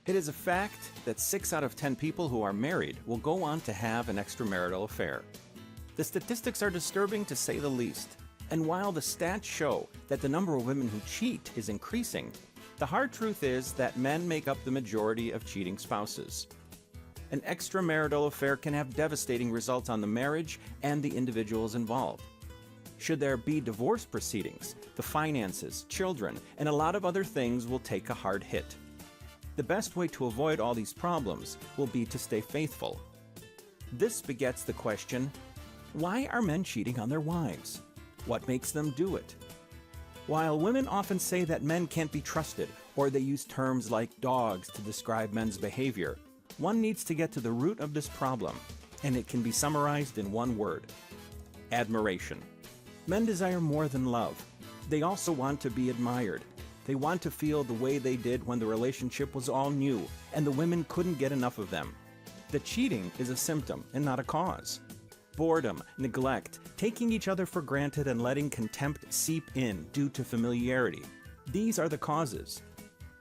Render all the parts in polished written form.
It is a fact that 6 out of 10 people who are married will go on to have an extramarital affair. The statistics are disturbing to say the least, and while the stats show that the number of women who cheat is increasing, the hard truth is that men make up the majority of cheating spouses. An extramarital affair can have devastating results on the marriage and the individuals involved. Should there be divorce proceedings, the finances, children, and a lot of other things will take a hard hit. The best way to avoid all these problems will be to stay faithful. This begets the question, why are men cheating on their wives? What makes them do it? While women often say that men can't be trusted, or they use terms like dogs to describe men's behavior, one needs to get to the root of this problem, and it can be summarized in one word: admiration. Men desire more than love. They also want to be admired. They want to feel the way they did when the relationship was all new and the women couldn't get enough of them. The cheating is a symptom and not a cause. Boredom, neglect, taking each other for granted and letting contempt seep in due to familiarity. These are the causes.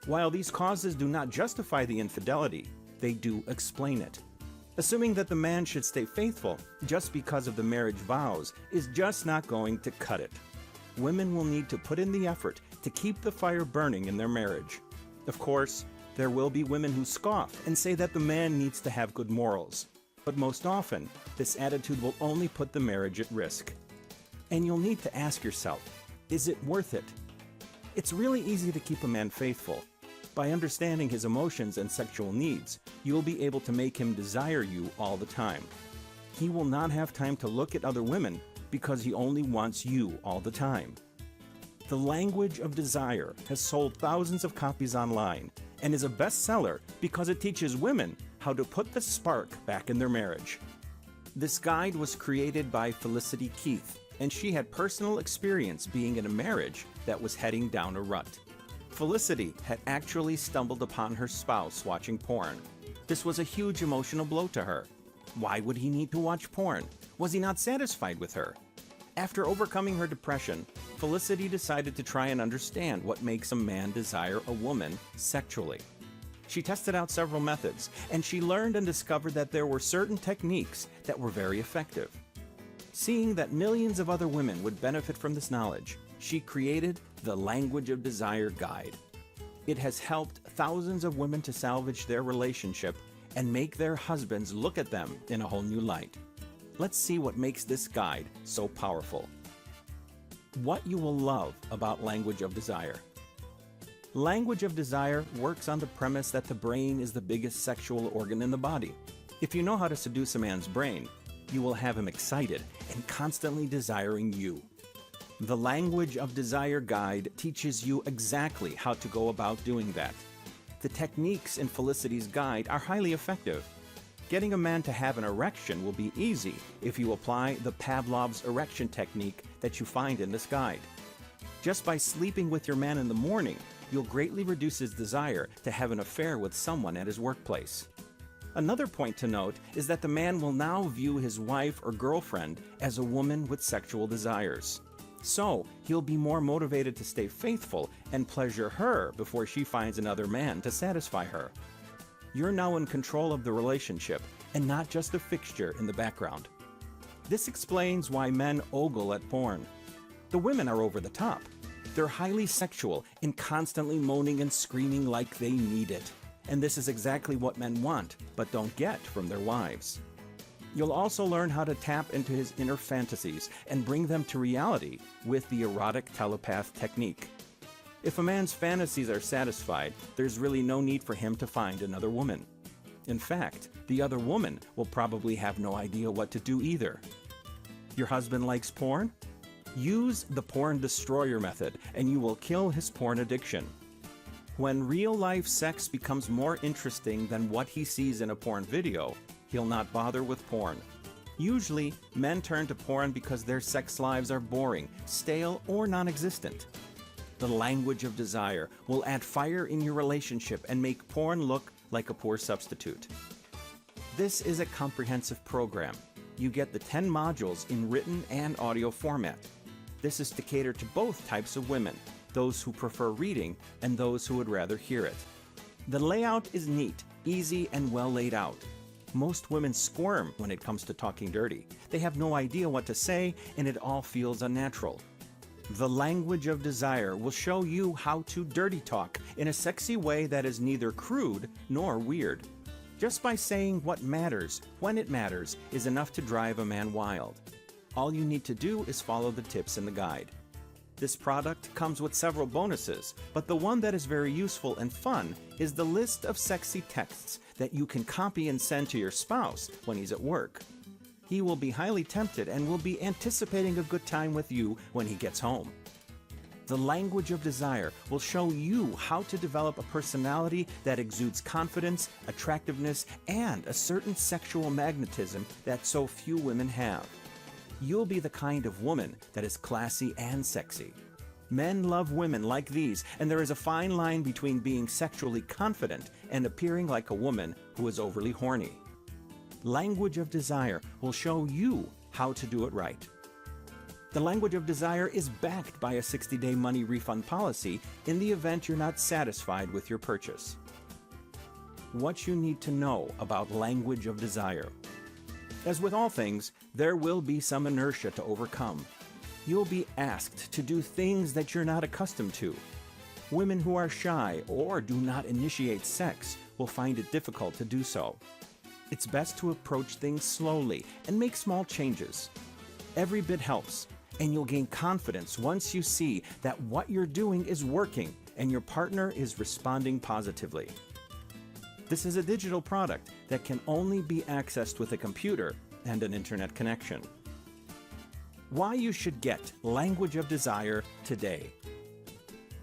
While these causes do not justify the infidelity, they do explain it. Assuming that the man should stay faithful just because of the marriage vows is just not going to cut it. Women will need to put in the effort to keep the fire burning in their marriage. Of course, there will be women who scoff and say that the man needs to have good morals. But most often, this attitude will only put the marriage at risk. And you'll need to ask yourself, is it worth it? It's really easy to keep a man faithful. By understanding his emotions and sexual needs, you will be able to make him desire you all the time. He will not have time to look at other women because he only wants you all the time. The Language of Desire has sold thousands of copies online and is a bestseller because it teaches women how to put the spark back in their marriage. This guide was created by Felicity Keith, and she had personal experience being in a marriage that was heading down a rut. Felicity had actually stumbled upon her spouse watching porn. This was a huge emotional blow to her. Why would he need to watch porn? Was he not satisfied with her? After overcoming her depression, Felicity decided to try and understand what makes a man desire a woman sexually. She tested out several methods, and she learned and discovered that there were certain techniques that were very effective. Seeing that millions of other women would benefit from this knowledge, she created the Language of Desire Guide. It has helped thousands of women to salvage their relationship and make their husbands look at them in a whole new light. Let's see what makes this guide so powerful. What you will love about Language of Desire. Language of Desire works on the premise that the brain is the biggest sexual organ in the body. If you know how to seduce a man's brain, you will have him excited and constantly desiring you. The Language of Desire Guide teaches you exactly how to go about doing that. The techniques in Felicity's guide are highly effective. Getting a man to have an erection will be easy if you apply the Pavlov's erection technique that you find in this guide. Just by sleeping with your man in the morning, you'll greatly reduce his desire to have an affair with someone at his workplace. Another point to note is that the man will now view his wife or girlfriend as a woman with sexual desires. So, he'll be more motivated to stay faithful and pleasure her before she finds another man to satisfy her. You're now in control of the relationship and not just a fixture in the background. This explains why men ogle at porn. The women are over the top. They're highly sexual and constantly moaning and screaming like they need it. And this is exactly what men want, but don't get from their wives. You'll also learn how to tap into his inner fantasies and bring them to reality with the erotic telepath technique. If a man's fantasies are satisfied, there's really no need for him to find another woman. In fact, the other woman will probably have no idea what to do either. Your husband likes porn? Use the porn destroyer method and you will kill his porn addiction. When real-life sex becomes more interesting than what he sees in a porn video, he'll not bother with porn. Usually, men turn to porn because their sex lives are boring, stale, or non-existent. The Language of Desire will add fire in your relationship and make porn look like a poor substitute. This is a comprehensive program. You get the 10 modules in written and audio format. This is to cater to both types of women, those who prefer reading and those who would rather hear it. The layout is neat, easy, and well laid out. Most women squirm when it comes to talking dirty. They have no idea what to say, and it all feels unnatural. The Language of Desire will show you how to dirty talk in a sexy way that is neither crude nor weird. Just by saying what matters, when it matters, is enough to drive a man wild. All you need to do is follow the tips in the guide. This product comes with several bonuses, but the one that is very useful and fun is the list of sexy texts that you can copy and send to your spouse when he's at work. He will be highly tempted and will be anticipating a good time with you when he gets home. The Language of Desire will show you how to develop a personality that exudes confidence, attractiveness, and a certain sexual magnetism that so few women have. You'll be the kind of woman that is classy and sexy. Men love women like these, and there is a fine line between being sexually confident and appearing like a woman who is overly horny. Language of Desire will show you how to do it right. The Language of Desire is backed by a 60-day money refund policy in the event you're not satisfied with your purchase. What you need to know about Language of Desire. As with all things, there will be some inertia to overcome. You'll be asked to do things that you're not accustomed to. Women who are shy or do not initiate sex will find it difficult to do so. It's best to approach things slowly and make small changes. Every bit helps, and you'll gain confidence once you see that what you're doing is working and your partner is responding positively. This is a digital product that can only be accessed with a computer and an internet connection. Why you should get Language of Desire today.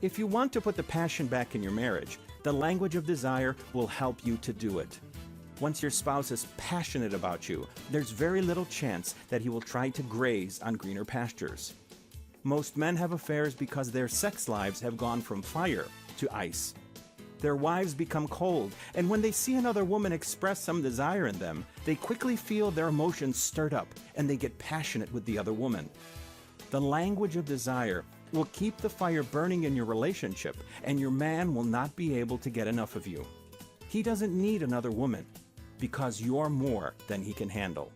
If you want to put the passion back in your marriage, the Language of Desire will help you to do it. Once your spouse is passionate about you, there's very little chance that he will try to graze on greener pastures. Most men have affairs because their sex lives have gone from fire to ice. Their wives become cold, and when they see another woman express some desire in them, they quickly feel their emotions stirred up, and they get passionate with the other woman. The Language of Desire will keep the fire burning in your relationship, and your man will not be able to get enough of you. He doesn't need another woman, because you're more than he can handle.